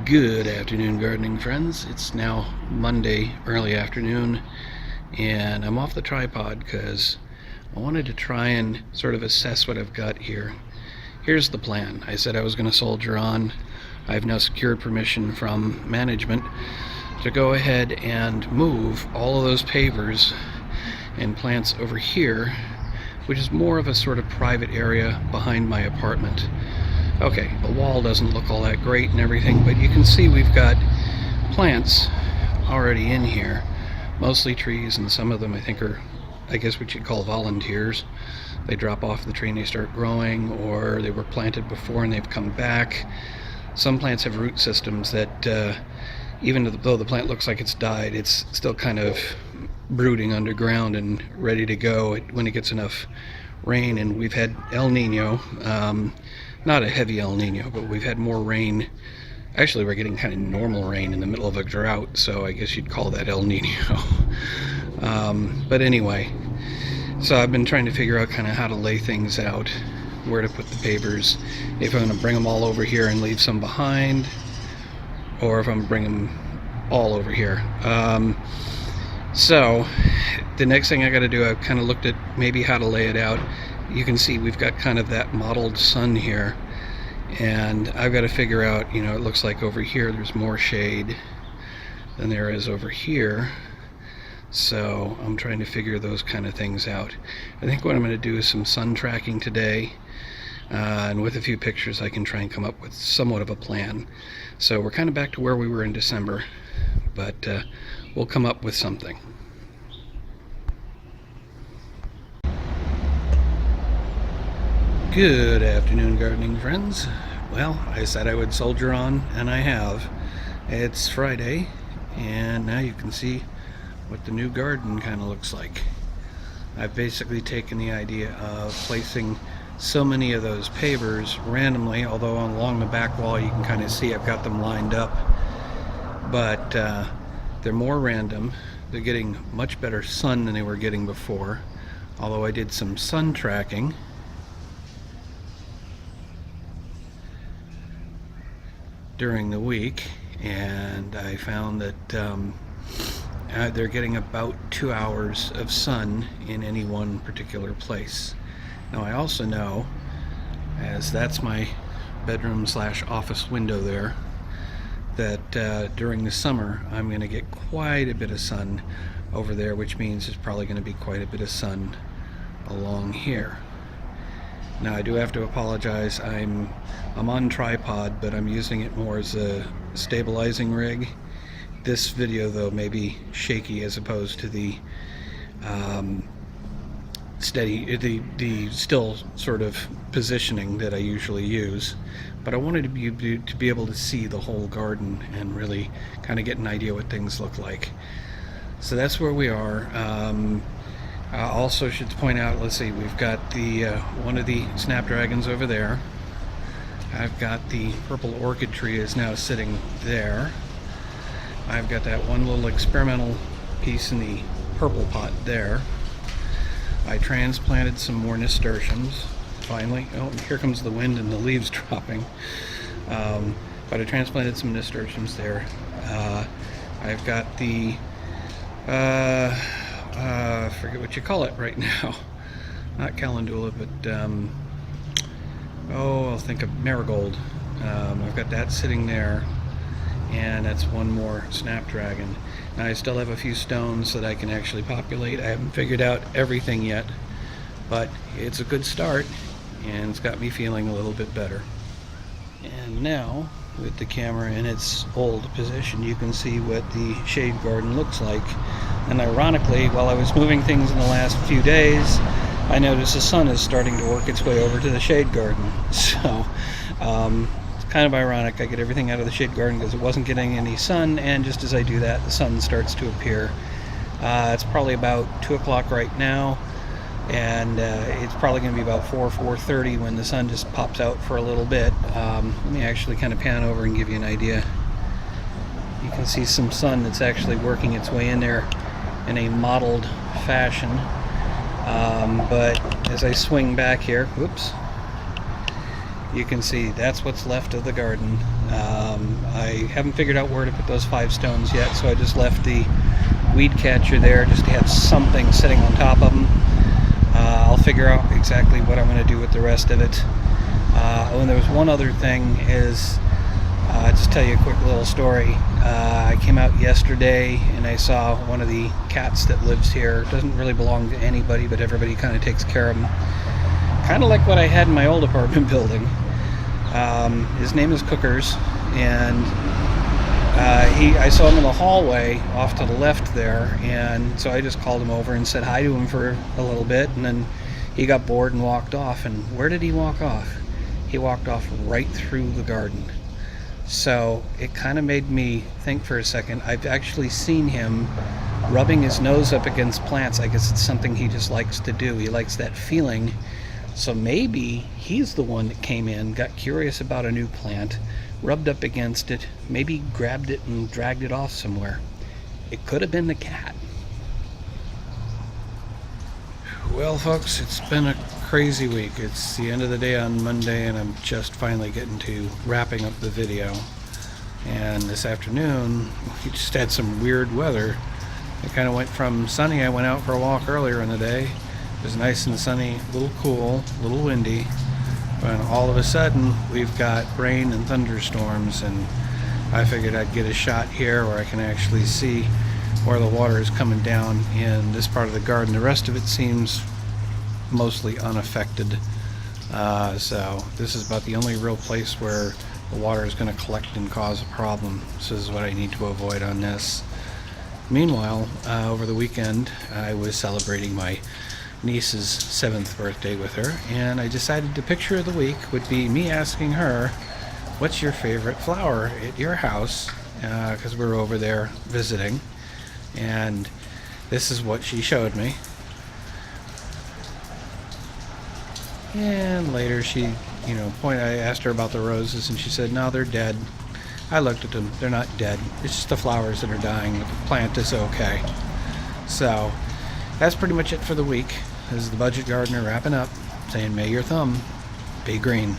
Good afternoon, gardening friends. It's now Monday early afternoon, and I'm off the tripod because I wanted to try and sort of assess what I've got here. Here's the plan. I said I was going to soldier on. I've now secured permission from management to go ahead and move all of those pavers and plants over here, which is more of a sort of private area behind my apartment. Okay, the wall doesn't look all that great and everything, but you can see we've got plants already in here, mostly trees, and some of them I think are, I guess what you'd call volunteers. They drop off the tree and they start growing, or they were planted before and they've come back. Some plants have root systems that even though the plant looks like it's died, it's still kind of brooding underground and ready to go when it gets enough rain. And we've had El Nino, not a heavy El Nino, but we've had more rain. Actually, we're getting kind of normal rain in the middle of a drought, so I guess you'd call that El Nino. But anyway, so I've been trying to figure out kind of how to lay things out, where to put the pavers, if I'm going to bring them all over here and leave some behind, or if I'm going to bring them all over here. So the next thing I got to do, I've kind of looked at maybe how to lay it out. You can see we've got kind of that mottled sun here, and I've got to figure out, you know, it looks like over here there's more shade than there is over here, so I'm trying to figure those kind of things out. I think what I'm going to do is some sun tracking today, and with a few pictures I can try and come up with somewhat of a plan. So we're kind of back to where we were in December, but we'll come up with something. Good afternoon, gardening friends. Well, I said I would soldier on, and I have. It's Friday, and now you can see what the new garden kind of looks like. I've basically taken the idea of placing so many of those pavers randomly, although along the back wall you can kind of see I've got them lined up, but they're more random. They're getting much better sun than they were getting before, although I did some sun tracking. During the week, and I found that they're getting about 2 hours of sun in any one particular place. Now I also know, as that's my bedroom slash office window there, that during the summer I'm going to get quite a bit of sun over there, which means there's probably going to be quite a bit of sun along here. Now I do have to apologize, I'm on tripod, but I'm using it more as a stabilizing rig. This video though may be shaky as opposed to the the still sort of positioning that I usually use. But I wanted to be able to see the whole garden and really kind of get an idea what things look like. So that's where we are. Also should point out, let's see, we've got the one of the snapdragons over there. I've got the purple orchid tree is now sitting there. I've got that one little experimental piece in the purple pot there. I transplanted some more nasturtiums finally. Oh, here comes the wind and the leaves dropping. But I transplanted some nasturtiums there. I've got the I forget what you call it right now. Not calendula, but I'll think of marigold. I've got that sitting there, and that's one more snapdragon. Now I still have a few stones that I can actually populate. I haven't figured out everything yet, but it's a good start, and it's got me feeling a little bit better. And now, with the camera in its old position, you can see what the shade garden looks like. And ironically, while I was moving things in the last few days, I noticed the sun is starting to work its way over to the shade garden. So it's kind of ironic. I get everything out of the shade garden because it wasn't getting any sun, and just as I do that, the sun starts to appear. It's probably about 2 o'clock right now, and it's probably going to be about 4:30 when the sun just pops out for a little bit. Let me actually kind of pan over and give you an idea. You can see some sun that's actually working its way in there in a mottled fashion, but as I swing back here, whoops, you can see that's what's left of the garden. I haven't figured out where to put those 5 stones yet, so I just left the weed catcher there just to have something sitting on top of them. I'll figure out exactly what I'm going to do with the rest of it. And there was one other thing is, just tell you a quick little story. I came out yesterday and I saw one of the cats that lives here. It doesn't really belong to anybody, but everybody kind of takes care of him. Kind of like what I had in my old apartment building. His name is Cookers, and I saw him in the hallway off to the left there, and so I just called him over and said hi to him for a little bit, and then he got bored and walked off. And where did he walk off? He walked off right through the garden. So it kind of made me think for a second. I've actually seen him rubbing his nose up against plants. I guess it's something he just likes to do. He likes that feeling. So maybe he's the one that came in, got curious about a new plant, rubbed up against it, maybe grabbed it and dragged it off somewhere. It could have been the cat. Well, folks, it's been a crazy week. It's the end of the day on Monday, and I'm just finally getting to wrapping up the video. And this afternoon, we just had some weird weather. It kind of went from sunny. I went out for a walk earlier in the day. It was nice and sunny, a little cool, a little windy. And all of a sudden, we've got rain and thunderstorms, and I figured I'd get a shot here where I can actually see where the water is coming down in this part of the garden. The rest of it seems mostly unaffected. So this is about the only real place where the water is going to collect and cause a problem. So this is what I need to avoid on this. Meanwhile, over the weekend, I was celebrating my niece's 7th birthday with her, and I decided the picture of the week would be me asking her, what's your favorite flower at your house? Because we were over there visiting, and this is what she showed me. And later she, I asked her about the roses, and she said, no, they're dead. I looked at them, they're not dead. It's just the flowers that are dying. The plant is okay. So that's pretty much it for the week. This is the Budget Gardener wrapping up, saying may your thumb be green.